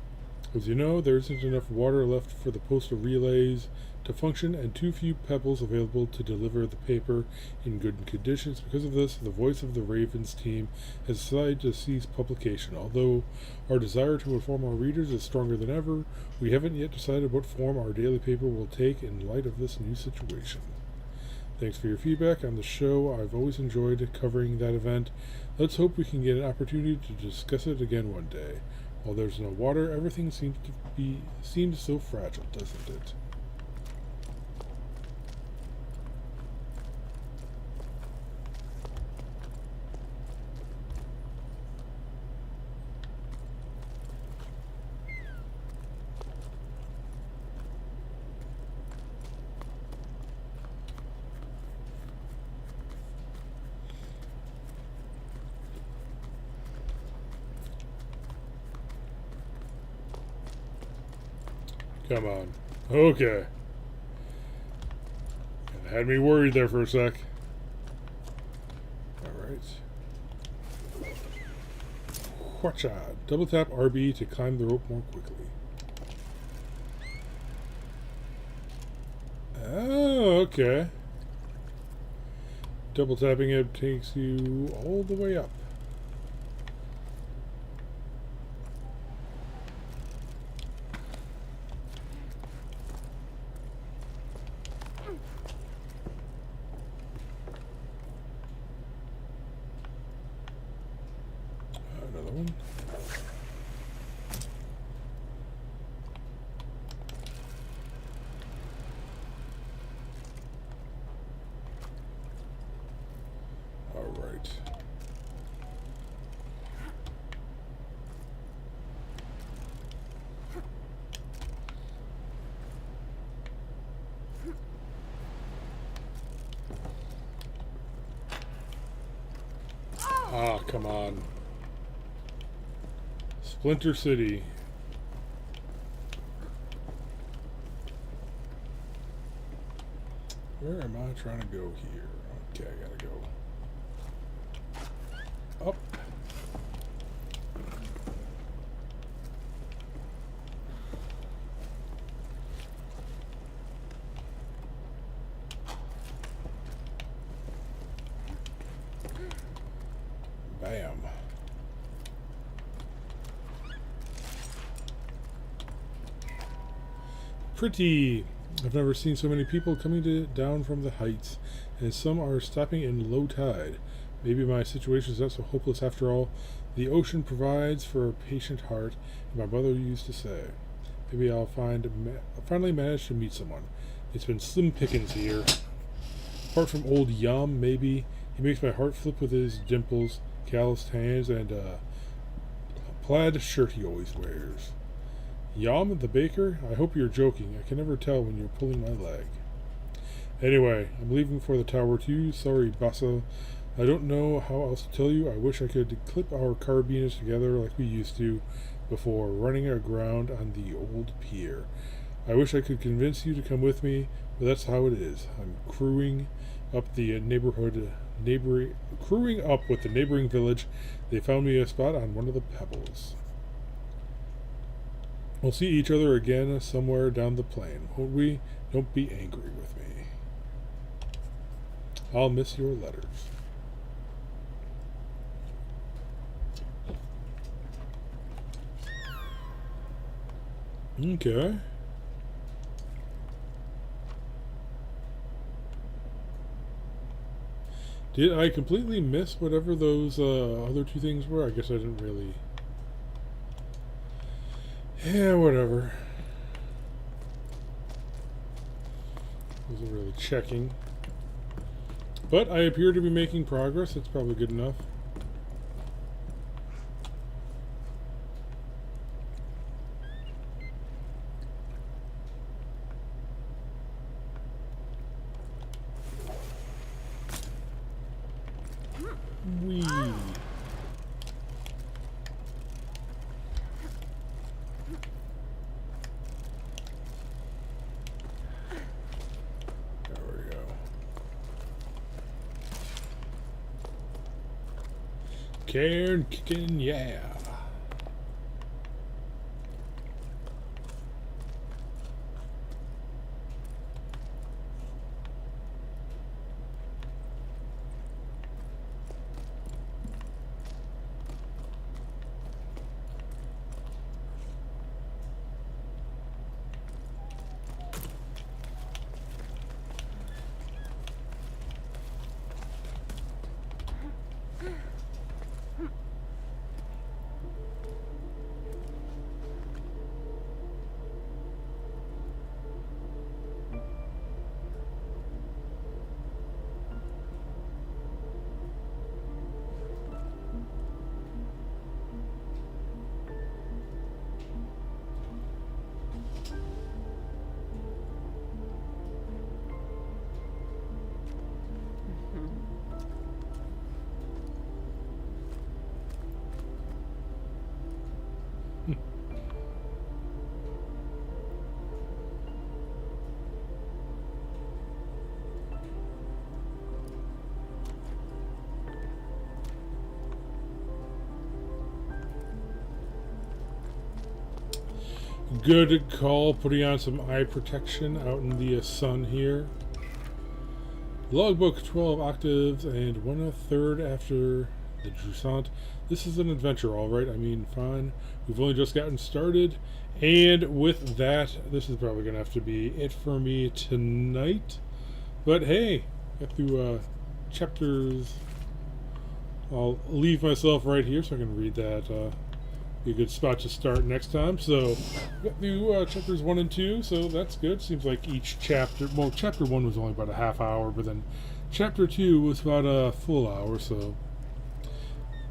As you know, there isn't enough water left for the postal relays to function, and too few pebbles available to deliver the paper in good conditions. Because of this, the voice of the Ravens team has decided to cease publication. Although our desire to inform our readers is stronger than ever, we haven't yet decided what form our daily paper will take in light of this new situation. Thanks for your feedback on the show. I've always enjoyed covering that event. Let's hope we can get an opportunity to discuss it again one day. While there's no water, everything seems so fragile, doesn't it? Come on. Okay. Had me worried there for a sec. Alright. Whatcha. Double tap RB to climb the rope more quickly. Oh, okay. Double tapping it takes you all the way up. Ah, come on. Splinter City. Where am I trying to go here? Okay, I gotta go up. Bam. Pretty. I've never seen so many people coming down from the heights, and some are stopping in low tide. Maybe my situation is not so hopeless after all. The ocean provides for a patient heart, and my mother used to say. Maybe I'll finally manage to meet someone. It's been slim pickings here. Apart from old Yum, maybe. He makes my heart flip with his dimples, calloused hands, and a plaid shirt he always wears. Yum, the baker? I hope you're joking. I can never tell when you're pulling my leg. Anyway, I'm leaving for the tower too. Sorry, Bassa. I don't know how else to tell you. I wish I could clip our carbines together like we used to before running aground on the old pier. I wish I could convince you to come with me, but that's how it is. I'm crewing up with the neighboring village. They found me a spot on one of the pebbles. We'll see each other again somewhere down the plain, won't we? Don't be angry with me. I'll miss your letters. Okay. Did I completely miss whatever those other two things were? I guess I didn't really. Yeah, whatever. Wasn't really checking. But I appear to be making progress. That's probably good enough. Whee. There we go. Cairn kicking, yeah. Good call, putting on some eye protection out in the sun here. Logbook 12 octaves and 1/3 after the Jusant. This is an adventure, alright. I mean, fine. We've only just gotten started. And with that, this is probably going to have to be it for me tonight. But hey, got through chapters. I'll leave myself right here so I can read that. Be a good spot to start next time. So, got through chapters 1 and 2, so that's good. Seems like each chapter, well, chapter 1 was only about a half hour, but then chapter 2 was about a full hour, so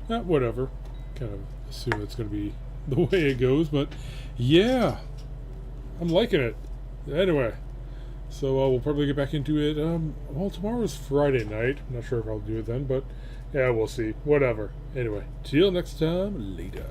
whatever. Kind of assume it's going to be the way it goes, but yeah, I'm liking it. Anyway, so we'll probably get back into it. Well, tomorrow's Friday night. I'm not sure if I'll do it then, but yeah, we'll see. Whatever. Anyway, till next time, later.